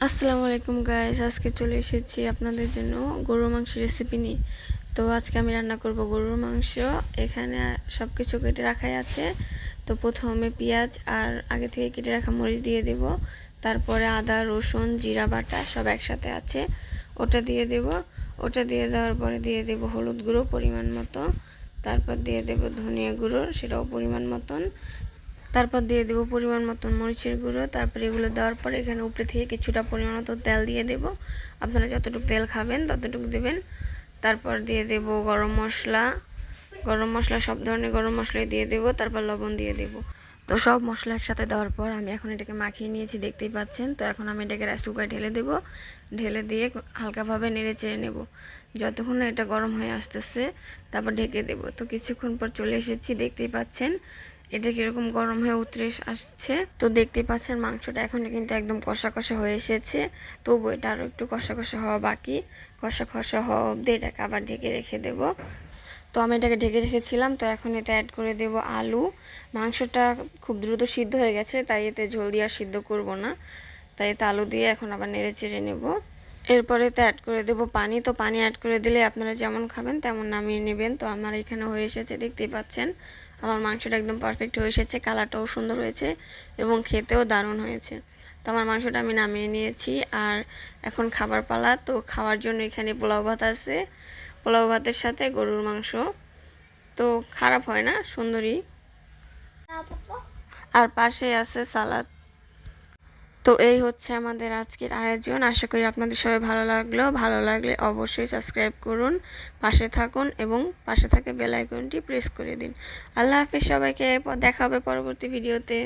আসসালামু আলাইকুম গাইস, আজকে চলে এসেছি আপনাদের জন্য গরুর মাংস রেসিপি নিয়ে। তো আজকে আমি রান্না করব গরুর মাংস। এখানে সব কিছু কেটে রাখাই আছে। তো প্রথমে পেঁয়াজ আর আগে থেকে কেটে রাখা মরিচ দিয়ে দেব, তারপরে আদা রসুন জিরা বাটা সব একসাথে আছে, ওটা দিয়ে দেব। ওটা দিয়ে দেওয়ার পরে দিয়ে দেব হলুদ গুঁড়ো পরিমাণ মতো, তারপর দিয়ে দেব ধনিয়া গুঁড়ো, সেটাও পরিমাণ মতন, তারপর দিয়ে দেব পরিমাণ মতন মরিচের গুঁড়ো। তারপর এগুলো দেওয়ার পরে এখানে উপরে থেকে কিছুটা পরিমাণ মতো তেল দিয়ে দেব। আপনারা যতটুকু তেল খাবেন ততটুকু দেবেন। তারপর দিয়ে দেব গরম মশলা সব ধরনের গরম মশলাই দিয়ে দেব। তারপর লবণ দিয়ে দেব। তো সব মশলা একসাথে দেওয়ার পর আমি এখন এটাকে মাখিয়ে নিয়েছি, দেখতেই পাচ্ছেন। তো এখন আমি এটাকে রাইস কুকারে ঢেলে দেব। ঢেলে দিয়ে হালকাভাবে নেড়ে চেড়ে নেব যতক্ষণ না এটা গরম হয়ে আসতেছে, তারপর ঢেকে দেব। তো কিছুক্ষণ পর চলে এসেছি, দেখতেই পাচ্ছেন এটা কিরকম গরম হয়ে উতরে আসছে। তো দেখতেই পাচ্ছেন মাংসটা এখন কিন্তু একদম কষা কষা হয়ে এসেছে। তবু এটা আরও একটু কষা কষা হওয়া বাকি। কষা কষা হওয়া অবধি এটাকে আবার ঢেকে রেখে দেব। তো আমি এটাকে ঢেকে রেখেছিলাম। তো এখন এতে অ্যাড করে দেব আলু। মাংসটা খুব দ্রুত সিদ্ধ হয়ে গেছে, তাই এতে ঝোল দিয়ে আর সিদ্ধ করব না। তাই এতে আলু দিয়ে এখন আবার নেড়ে চেড়ে নেব। এরপরে এতে অ্যাড করে দেব পানি। তো পানি অ্যাড করে দিলে আপনারা যেমন খাবেন তেমন নামিয়ে নেবেন। তো আমার এখানে হয়ে এসেছে, দেখতেই পাচ্ছেন আমার মাংসটা একদম পারফেক্ট হয়ে এসেছে, কালারটাও সুন্দর হয়েছে এবং খেতেও দারুণ হয়েছে। তো আমার মাংসটা আমি নামিয়ে নিয়েছি, আর এখন খাবার পালা। তো খাওয়ার জন্য এখানে পোলাও ভাত আছে, পোলাও ভাতের সাথে গরুর মাংস। তো খারাপ হয় না, সুন্দরই। আর পাশে আছে সালাদ। তো এই হচ্ছে আমাদের আজকের আয়োজন। আশা করি আপনাদের সবাই ভালো লাগলে অবশ্যই সাবস্ক্রাইব করুন, পাশে থাকুন এবং পাশে থাকা বেল আইকনটি প্রেস করে দিন। আল্লাহ হাফেজ সবাইকে, দেখা হবে পরবর্তী ভিডিওতে।